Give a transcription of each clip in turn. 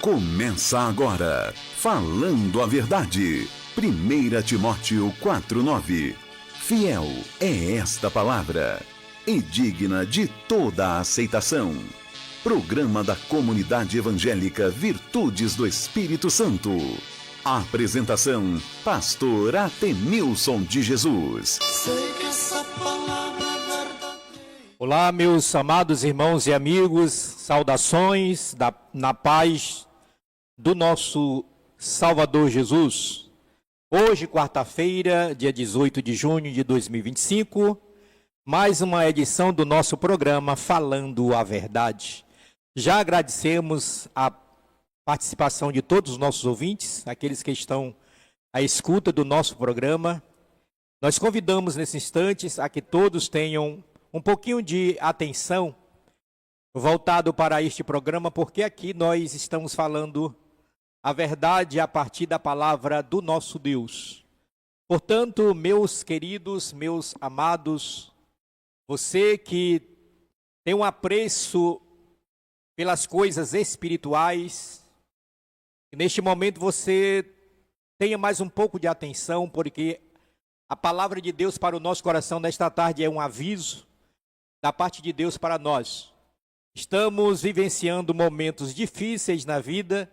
Começa agora, Falando a Verdade. 1 Timóteo 4:9. Fiel é esta palavra, e digna de toda a aceitação. Programa da Comunidade Evangélica Virtudes do Espírito Santo. Apresentação, Pastor Atenilson de Jesus. Sei que essa palavra é verdadeira. Olá, meus amados irmãos e amigos, saudações na paz do nosso Salvador Jesus. Hoje, quarta-feira, dia 18 de junho de 2025, mais uma edição do nosso programa Falando a Verdade. Já agradecemos a participação de todos os nossos ouvintes, aqueles que estão à escuta do nosso programa. Nós convidamos nesses instantes a que todos tenham um pouquinho de atenção voltado para este programa, porque aqui nós estamos falando a verdade a partir da palavra do nosso Deus. Portanto, meus queridos, meus amados, você que tem um apreço pelas coisas espirituais, e neste momento você tenha mais um pouco de atenção, porque a palavra de Deus para o nosso coração nesta tarde é um aviso da parte de Deus para nós. Estamos vivenciando momentos difíceis na vida,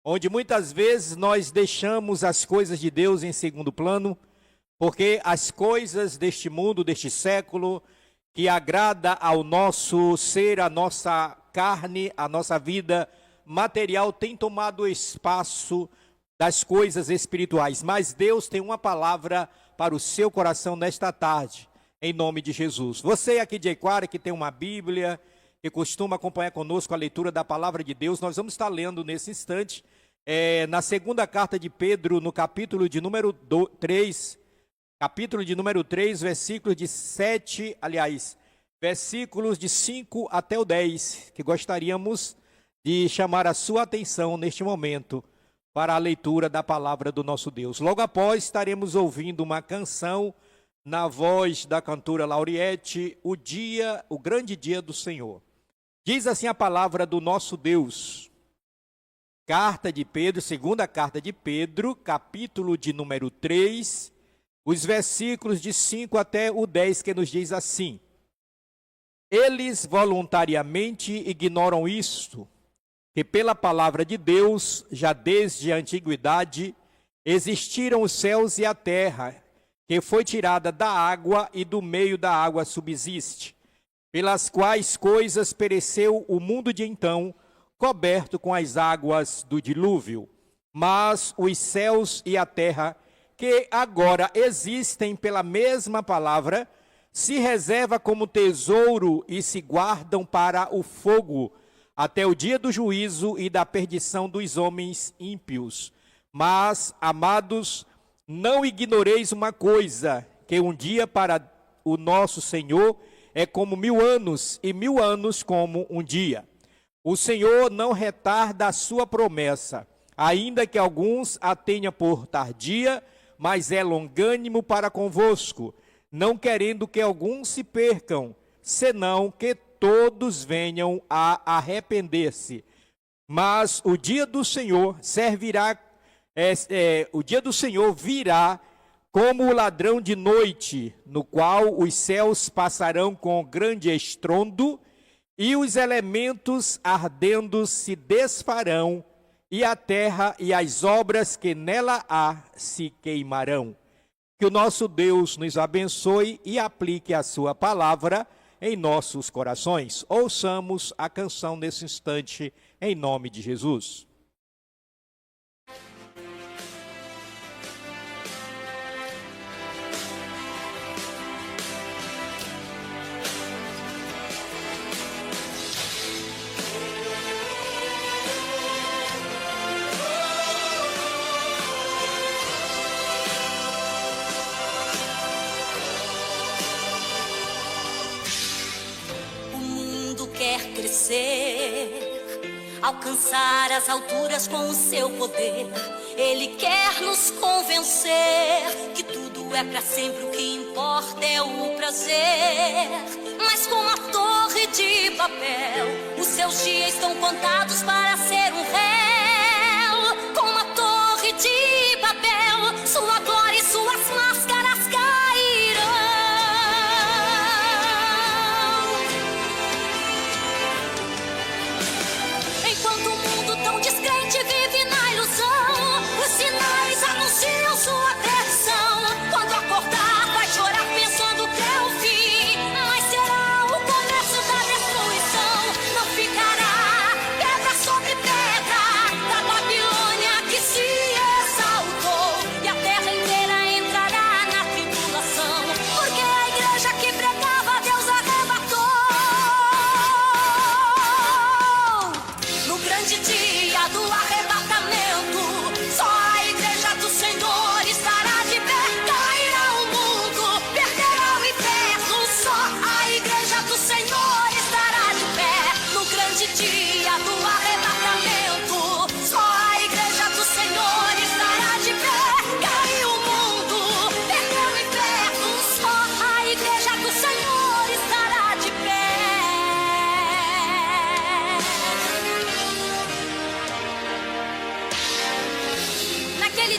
onde muitas vezes nós deixamos as coisas de Deus em segundo plano, porque as coisas deste mundo, deste século, que agrada ao nosso ser, a nossa carne, a nossa vida material, tem tomado o espaço das coisas espirituais. Mas Deus tem uma palavra para o seu coração nesta tarde, em nome de Jesus. Você aqui de Equara, que tem uma Bíblia, que costuma acompanhar conosco a leitura da palavra de Deus, nós vamos estar lendo nesse instante, na segunda carta de Pedro, no capítulo de número 3, versículos de 5 até o 10, que gostaríamos de chamar a sua atenção neste momento para a leitura da palavra do nosso Deus. Logo após estaremos ouvindo uma canção na voz da cantora Lauriette, o grande dia do Senhor. Diz assim a palavra do nosso Deus. Carta de Pedro, segunda carta de Pedro, capítulo de número 3, os versículos de 5 até o 10, que nos diz assim: Eles voluntariamente ignoram isto, que pela palavra de Deus, já desde a antiguidade, existiram os céus e a terra, que foi tirada da água e do meio da água subsiste, pelas quais coisas pereceu o mundo de então, coberto com as águas do dilúvio. Mas os céus e a terra, que agora existem pela mesma palavra, se reserva como tesouro e se guardam para o fogo, até o dia do juízo e da perdição dos homens ímpios. Mas, amados, não ignoreis uma coisa, que um dia para o nosso Senhor é como 1000 anos, e 1000 anos como um dia. O Senhor não retarda a sua promessa, ainda que alguns a tenham por tardia, mas é longânimo para convosco, não querendo que alguns se percam, senão que todos venham a arrepender-se. Mas o dia do Senhor o dia do Senhor virá como o ladrão de noite, no qual os céus passarão com grande estrondo, e os elementos ardendo se desfarão, e a terra e as obras que nela há se queimarão. Que o nosso Deus nos abençoe e aplique a sua palavra em nossos corações. Ouçamos a canção nesse instante, em nome de Jesus. Quer crescer, alcançar as alturas com o seu poder. Ele quer nos convencer que tudo é pra sempre, o que importa é o prazer. Mas como a torre de papel, os seus dias estão contados para ser um rei.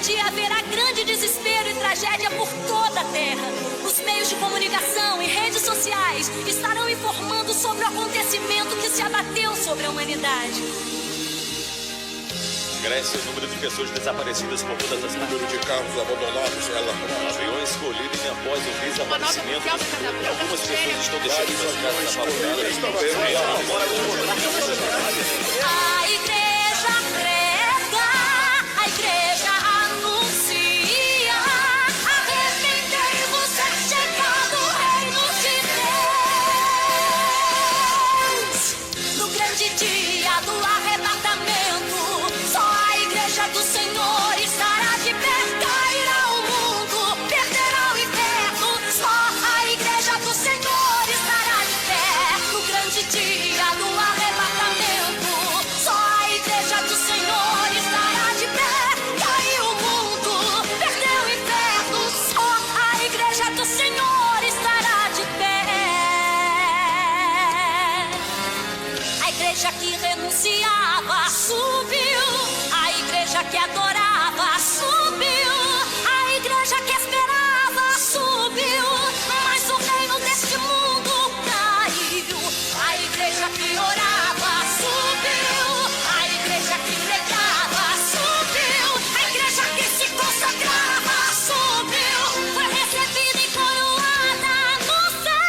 dia haverá grande desespero e tragédia por toda a terra. Os meios de comunicação e redes sociais estarão informando sobre o acontecimento que se abateu sobre a humanidade. Cresce o número de pessoas desaparecidas por todas as partes. O número de carros abandonados, Aviões colidem após o desaparecimento. Algumas pessoas estão deixando suas casas abandonadas. A igreja prega, a igreja anuncia: arrependei-vos, é chegado o reino de Deus. No grande dia do arrebatamento, só a igreja do Senhor estará de pé. Cairá o mundo, perderá o inferno. Só a igreja do Senhor estará de pé. No grande dia do arrebatamento, só a igreja do Senhor estará de pé. Caiu o mundo, perdeu o inferno. Só a igreja do Senhor estará de pé. A igreja que renunciava subiu, a igreja que adorava subiu, a igreja que esperava subiu, mas o reino deste mundo caiu. A igreja que orava subiu, a igreja que pregava subiu, a igreja que se consagrava subiu, foi recebida e coroada no céu.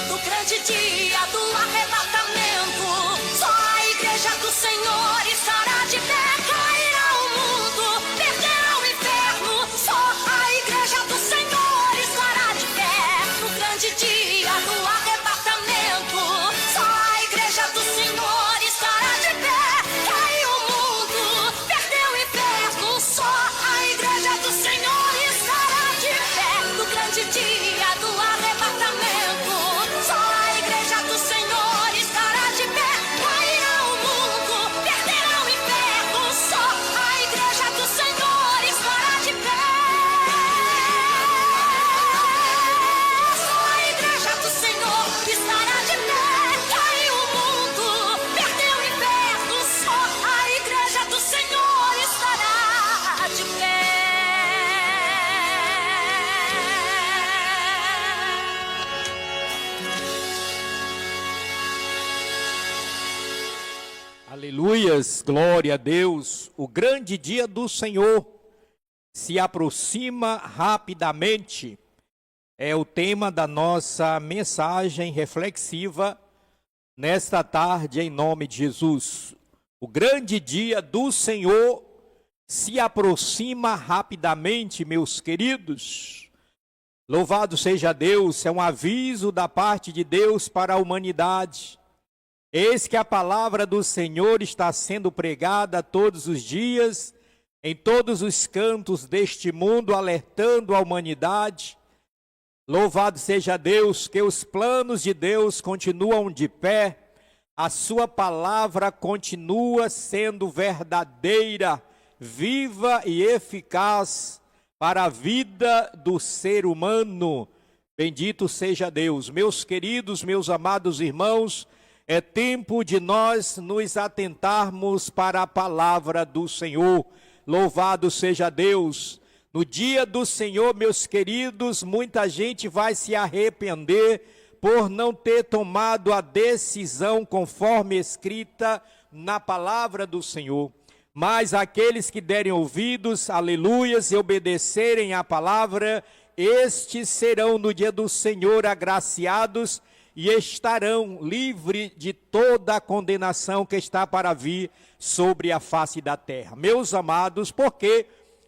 No grande dia do arrebatamento, só a igreja do Senhor estará de pé. Cairá o mundo, perderá o inferno. Só a igreja do Senhor estará de pé. No grande dia do arrebatamento, só a igreja do Senhor estará de pé. Caiu o mundo, perdeu o inferno. Só a igreja do Senhor estará de pé. No grande dia do arrebatamento, só a igreja do Senhor estará de pé. Cairá o mundo, perderá o inferno. Só a igreja do Senhor estará de pé. Só a igreja do Senhor estará de pé. Caiu o mundo, perdeu o inferno. Só a igreja do Senhor estará de pé. Aleluias, glória a Deus. O grande dia do Senhor se aproxima rapidamente. É o tema da nossa mensagem reflexiva nesta tarde, em nome de Jesus. O grande dia do Senhor se aproxima rapidamente, meus queridos. Louvado seja Deus, é um aviso da parte de Deus para a humanidade. Eis que a palavra do Senhor está sendo pregada todos os dias, em todos os cantos deste mundo, alertando a humanidade. Louvado seja Deus, que os planos de Deus continuam de pé, a sua palavra continua sendo verdadeira, viva e eficaz para a vida do ser humano. Bendito seja Deus. Meus queridos, meus amados irmãos, é tempo de nós nos atentarmos para a palavra do Senhor. Louvado seja Deus. No dia do Senhor, meus queridos, muita gente vai se arrepender por não ter tomado a decisão conforme escrita na palavra do Senhor. Mas aqueles que derem ouvidos, aleluias, e obedecerem à palavra, estes serão no dia do Senhor agraciados e estarão livres de toda a condenação que está para vir sobre a face da terra. Meus amados, porque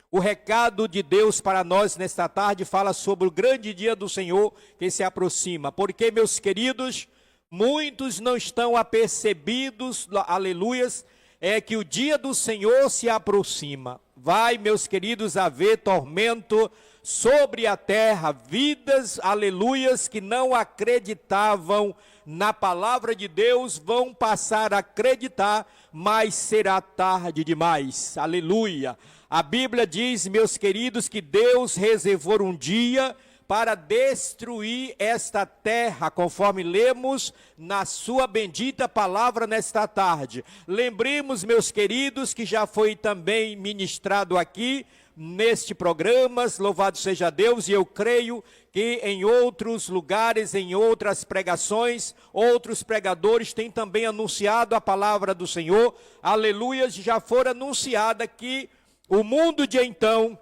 o recado de Deus para nós nesta tarde fala sobre o grande dia do Senhor que se aproxima. Porque, meus queridos, muitos não estão apercebidos, aleluias, é que o dia do Senhor se aproxima. Vai, meus queridos, haver tormento sobre a terra, vidas, aleluias, que não acreditavam na palavra de Deus, vão passar a acreditar, mas será tarde demais, aleluia. A Bíblia diz, meus queridos, que Deus reservou um dia para destruir esta terra, conforme lemos na sua bendita palavra nesta tarde. Lembremos, meus queridos, que já foi também ministrado aqui neste programa, louvado seja Deus, e eu creio que em outros lugares, em outras pregações, outros pregadores têm também anunciado a palavra do Senhor, aleluia, já for anunciada que o mundo de então,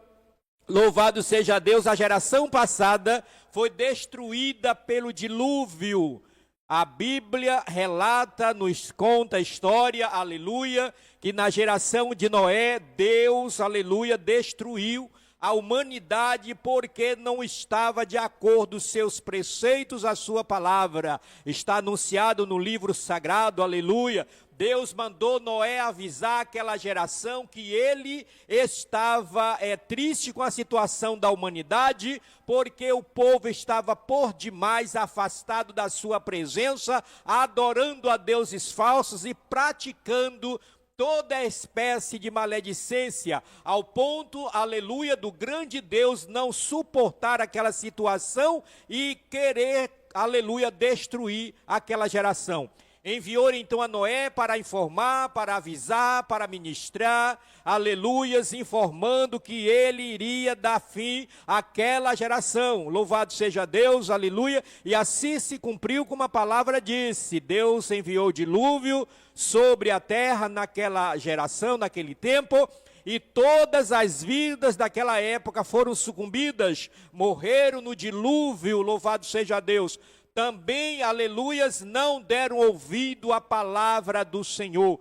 louvado seja Deus, a geração passada foi destruída pelo dilúvio. A Bíblia relata, nos conta a história, aleluia, que na geração de Noé, Deus, aleluia, destruiu a humanidade porque não estava de acordo os seus preceitos, a sua palavra. Está anunciado no livro sagrado, aleluia. Deus mandou Noé avisar aquela geração que ele estava triste com a situação da humanidade, porque o povo estava por demais afastado da sua presença, adorando a deuses falsos e praticando toda espécie de maledicência, ao ponto, aleluia, do grande Deus não suportar aquela situação e querer, aleluia, destruir aquela geração. Enviou então a Noé para informar, para avisar, para ministrar, aleluias, informando que ele iria dar fim àquela geração. Louvado seja Deus, aleluia. E assim se cumpriu como a palavra disse. Deus enviou dilúvio sobre a terra naquela geração, naquele tempo, e todas as vidas daquela época foram sucumbidas, morreram no dilúvio, louvado seja Deus. Também, aleluias, não deram ouvido à palavra do Senhor.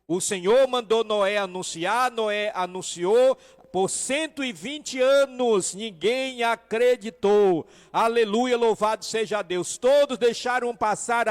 O Senhor mandou Noé anunciar, Noé anunciou, por 120 anos ninguém acreditou. Aleluia, louvado seja Deus. Todos deixaram passar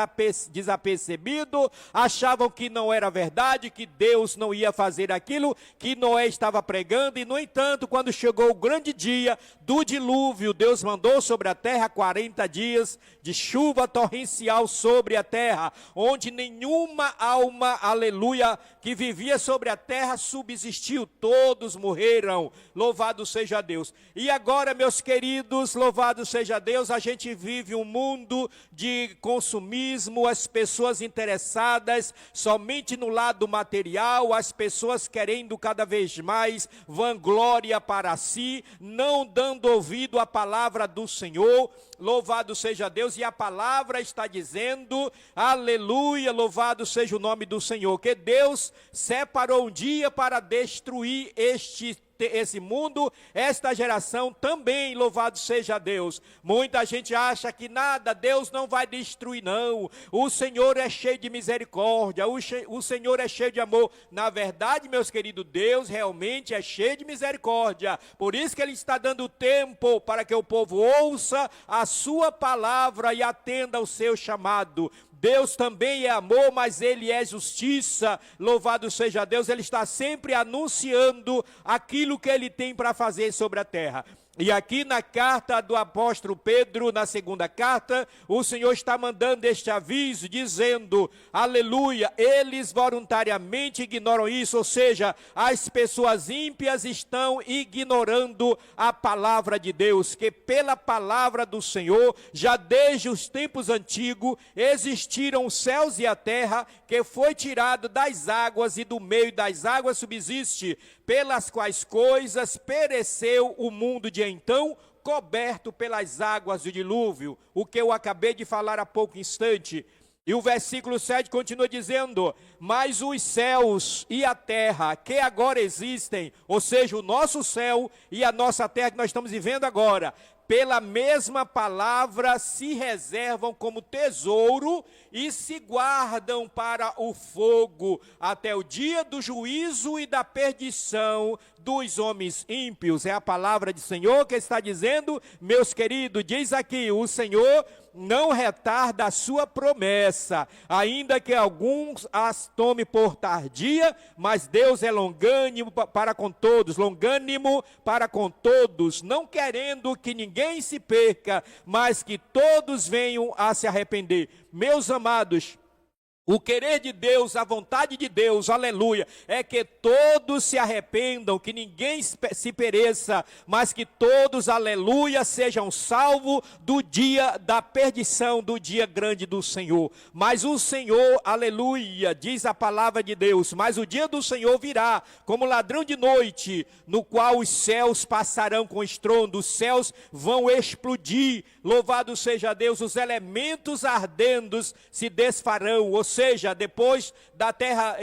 desapercebido, achavam que não era verdade, que Deus não ia fazer aquilo que Noé estava pregando. E, no entanto, quando chegou o grande dia do dilúvio, Deus mandou sobre a terra 40 dias de chuva torrencial sobre a terra, onde nenhuma alma, aleluia, que vivia sobre a terra subsistiu. Todos morreram. Louvado seja Deus. E agora, meus queridos, louvado seja Deus, a gente vive um mundo de consumismo, as pessoas interessadas somente no lado material, as pessoas querendo cada vez mais vanglória para si, não dando ouvido à palavra do Senhor. Louvado seja Deus, e a palavra está dizendo, aleluia, louvado seja o nome do Senhor, que Deus separou um dia para destruir esse mundo, esta geração também, louvado seja Deus. Muita gente acha que nada, Deus não vai destruir não, o Senhor é cheio de misericórdia, o Senhor é cheio de amor. Na verdade, meus queridos, Deus realmente é cheio de misericórdia, por isso que Ele está dando tempo para que o povo ouça a sua palavra e atenda ao seu chamado. Deus também é amor, mas Ele é justiça, louvado seja Deus. Ele está sempre anunciando aquilo que Ele tem para fazer sobre a terra. E aqui na carta do apóstolo Pedro, na segunda carta, o Senhor está mandando este aviso, dizendo, aleluia, eles voluntariamente ignoram isso, ou seja, as pessoas ímpias estão ignorando a palavra de Deus, que pela palavra do Senhor, já desde os tempos antigos, existiram os céus e a terra, que foi tirado das águas e do meio das águas subsiste, pelas quais coisas pereceu o mundo de então, coberto pelas águas do dilúvio, o que eu acabei de falar há pouco instante. E o versículo 7 continua dizendo, mas os céus e a terra que agora existem, ou seja, o nosso céu e a nossa terra que nós estamos vivendo agora, pela mesma palavra se reservam como tesouro e se guardam para o fogo, até o dia do juízo e da perdição dos homens ímpios. É a palavra do Senhor que está dizendo, meus queridos, diz aqui, o Senhor não retarda a sua promessa, ainda que alguns as tome por tardia, mas Deus é longânimo para com todos, longânimo para com todos, não querendo que ninguém se perca, mas que todos venham a se arrepender. Meus amados, O querer de Deus, a vontade de Deus, aleluia, é que todos se arrependam, que ninguém se pereça, mas que todos, aleluia, sejam salvos do dia da perdição, do dia grande do Senhor. Mas o Senhor, aleluia, diz a palavra de Deus, mas o dia do Senhor virá como ladrão de noite, no qual os céus passarão com estrondo, os céus vão explodir, louvado seja Deus, os elementos ardentes se desfarão, ou seja, depois da terra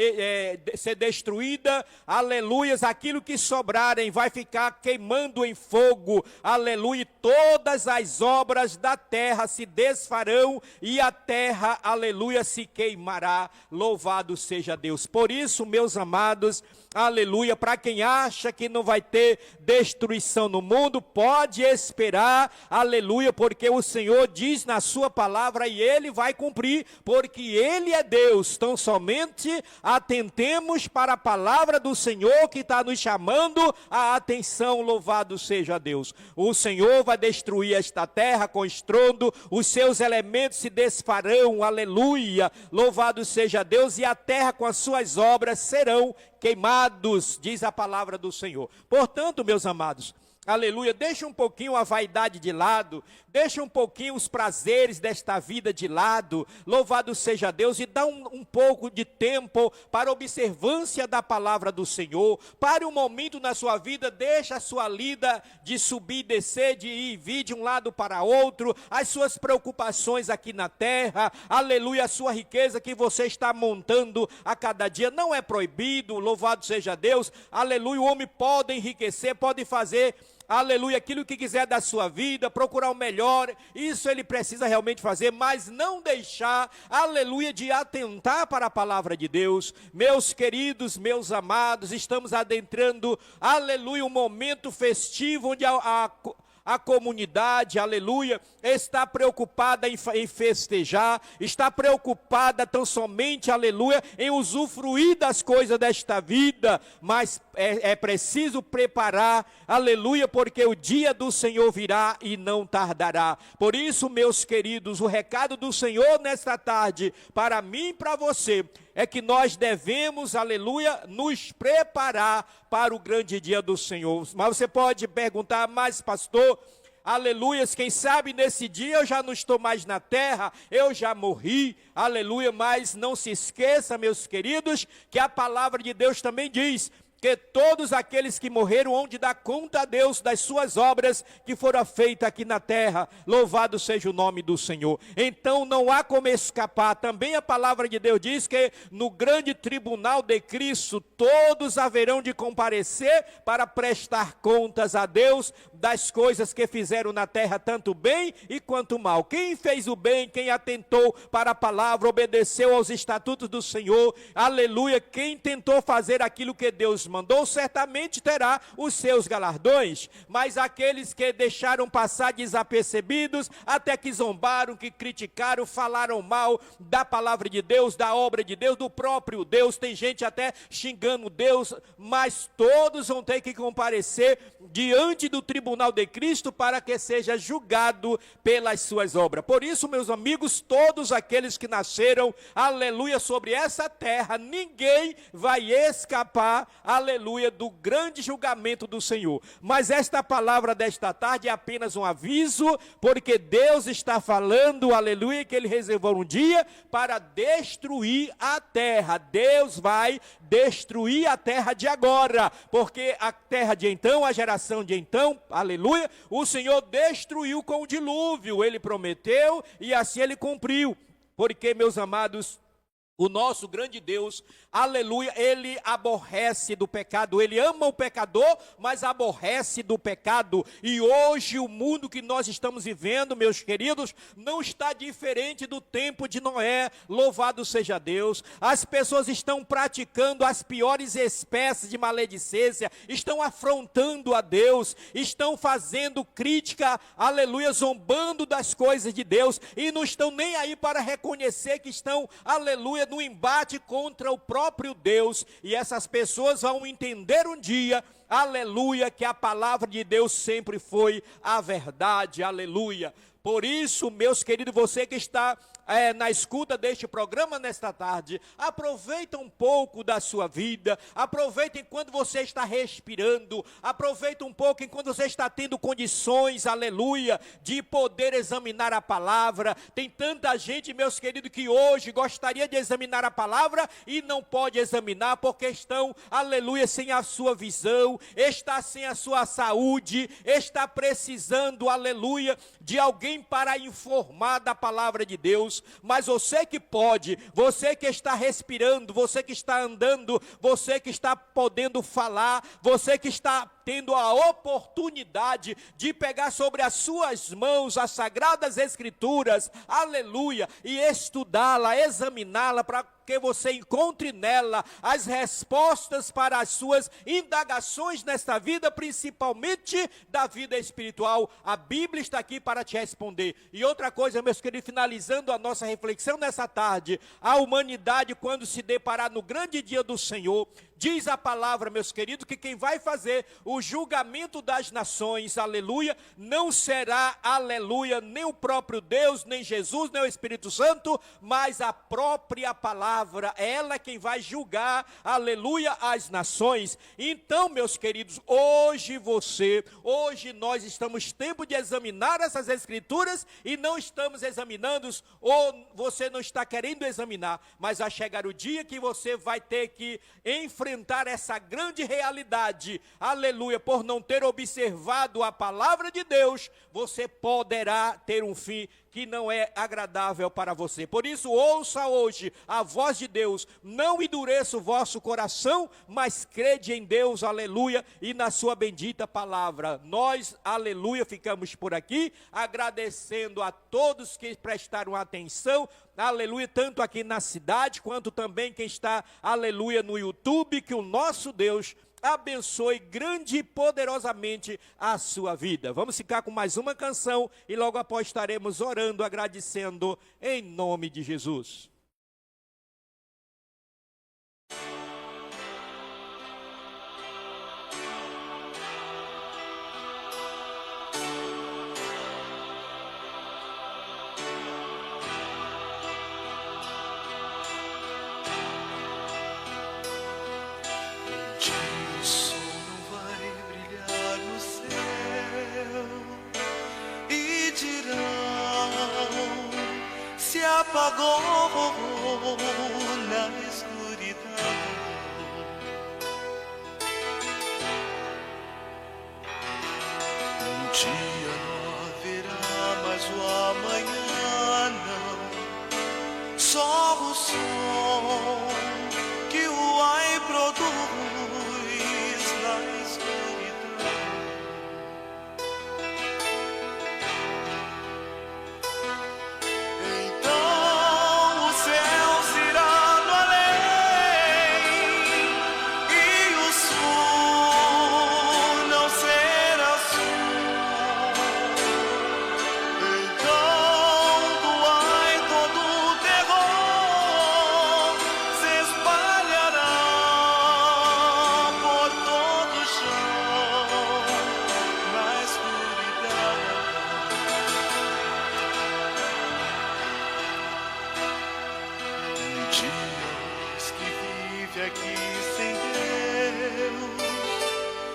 ser destruída, aleluias, aquilo que sobrarem vai ficar queimando em fogo, aleluia, todas as obras da terra se desfarão e a terra, aleluia, se queimará, louvado seja Deus. Por isso, meus amados, aleluia, para quem acha que não vai ter destruição no mundo, pode esperar, aleluia, porque o Senhor diz na sua palavra e Ele vai cumprir, porque Ele é Deus. Então somente atentemos para a palavra do Senhor que está nos chamando a atenção, louvado seja Deus. O Senhor vai destruir esta terra com estrondo, os seus elementos se desfarão, aleluia, louvado seja Deus, e a terra com as suas obras serão queimados, diz a palavra do Senhor. Portanto, meus amados, aleluia, deixa um pouquinho a vaidade de lado, deixa um pouquinho os prazeres desta vida de lado, louvado seja Deus, e dá um pouco de tempo para a observância da palavra do Senhor. Pare um momento na sua vida, deixa a sua lida de subir e descer, de ir e vir de um lado para outro, as suas preocupações aqui na terra, aleluia, a sua riqueza que você está montando a cada dia, não é proibido, louvado seja Deus, aleluia, o homem pode enriquecer, pode fazer, aleluia, aquilo que quiser da sua vida, procurar o melhor, isso ele precisa realmente fazer, mas não deixar, aleluia, de atentar para a palavra de Deus. Meus queridos, meus amados, estamos adentrando, aleluia, um momento festivo onde a comunidade, aleluia, está preocupada em festejar, está preocupada tão somente, aleluia, em usufruir das coisas desta vida, mas é preciso preparar, aleluia, porque o dia do Senhor virá e não tardará. Por isso, meus queridos, o recado do Senhor nesta tarde, para mim e para você, é que nós devemos, aleluia, nos preparar para o grande dia do Senhor. Mas você pode perguntar, mas pastor, aleluias, quem sabe nesse dia eu já não estou mais na terra, eu já morri, aleluia, mas não se esqueça, meus queridos, que a palavra de Deus também diz que todos aqueles que morreram hão de dar conta a Deus das suas obras que foram feitas aqui na terra, louvado seja o nome do Senhor. Então não há como escapar. Também a palavra de Deus diz que no grande tribunal de Cristo todos haverão de comparecer para prestar contas a Deus das coisas que fizeram na terra, tanto bem e quanto mal. Quem fez o bem, quem atentou para a palavra, obedeceu aos estatutos do Senhor, aleluia, quem tentou fazer aquilo que Deus mandou, certamente terá os seus galardões, mas aqueles que deixaram passar desapercebidos, até que zombaram, que criticaram, falaram mal da palavra de Deus, da obra de Deus, do próprio Deus, tem gente até xingando Deus, mas todos vão ter que comparecer diante do tribunal de Cristo para que seja julgado pelas suas obras. Por isso, meus amigos, todos aqueles que nasceram, aleluia, sobre essa terra, ninguém vai escapar, aleluia, do grande julgamento do Senhor. Mas esta palavra desta tarde é apenas um aviso, porque Deus está falando, aleluia, que Ele reservou um dia para destruir a terra. Deus vai destruir a terra de agora, porque a terra de então, a geração de então, aleluia, o Senhor destruiu com o dilúvio. Ele prometeu e assim Ele cumpriu. Porque, meus amados, o nosso grande Deus, aleluia, Ele aborrece do pecado, Ele ama o pecador, mas aborrece do pecado. E hoje o mundo que nós estamos vivendo, meus queridos, não está diferente do tempo de Noé, louvado seja Deus. As pessoas estão praticando as piores espécies de maledicência, estão afrontando a Deus, estão fazendo crítica, aleluia, zombando das coisas de Deus, e não estão nem aí para reconhecer que estão, aleluia, no embate contra o próprio Deus. E essas pessoas vão entender um dia aleluia, que a palavra de Deus sempre foi a verdade, aleluia. Por isso, meus queridos, você que está na escuta deste programa nesta tarde, aproveita um pouco da sua vida, aproveita enquanto você está respirando, aproveita um pouco enquanto você está tendo condições, aleluia, de poder examinar a palavra. Tem tanta gente, meus queridos, que hoje gostaria de examinar a palavra e não pode examinar porque estão, aleluia, sem a sua visão, está sem a sua saúde, está precisando, aleluia, de alguém para informar da palavra de Deus. Mas você que pode, você que está respirando, você que está andando, você que está podendo falar, você que está tendo a oportunidade de pegar sobre as suas mãos as sagradas escrituras, aleluia, e estudá-la, examiná-la, para que você encontre nela as respostas para as suas indagações nesta vida, principalmente da vida espiritual. A Bíblia está aqui para te responder. E outra coisa, meus queridos, finalizando a nossa reflexão nessa tarde, a humanidade, quando se deparar no grande dia do Senhor, diz a palavra, meus queridos, que quem vai fazer o julgamento das nações, aleluia, não será, aleluia, nem o próprio Deus, nem Jesus, nem o Espírito Santo, mas a própria palavra. Ela quem vai julgar, aleluia, as nações. Então, meus queridos, hoje nós estamos tempo de examinar essas escrituras e não estamos examinando, ou você não está querendo examinar, mas vai chegar o dia que você vai ter que enfrentar essa grande realidade, aleluia, por não ter observado a palavra de Deus, você poderá ter um fim que não é agradável para você. Por isso, ouça hoje a voz de Deus, não endureça o vosso coração, mas crede em Deus, aleluia, e na sua bendita palavra. Nós, aleluia, ficamos por aqui, agradecendo a todos que prestaram atenção, aleluia, tanto aqui na cidade, quanto também quem está, aleluia, no YouTube, que o nosso Deus abençoe grande e poderosamente a sua vida. Vamos ficar com mais uma canção e logo após estaremos orando, agradecendo em nome de Jesus. Apagou na escuridão. Um dia não haverá mais o amanhã, não. Só o som que o ar produz na escuridão.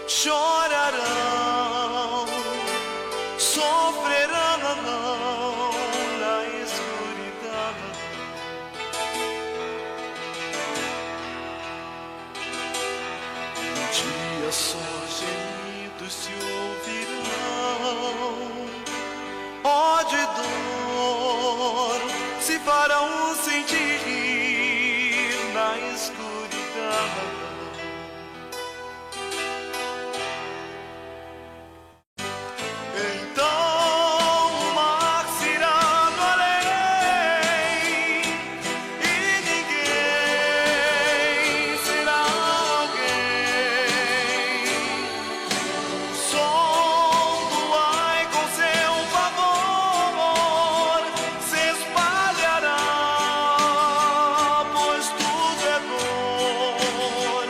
Chorarão, sofrerão na escuridão. Um dia só gemidos se ouvirão, ódio e dor se farão sentir na escuridão. Pois tudo é dor.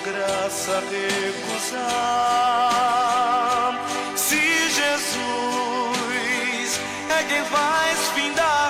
graça recusar? Se Jesus é quem faz findar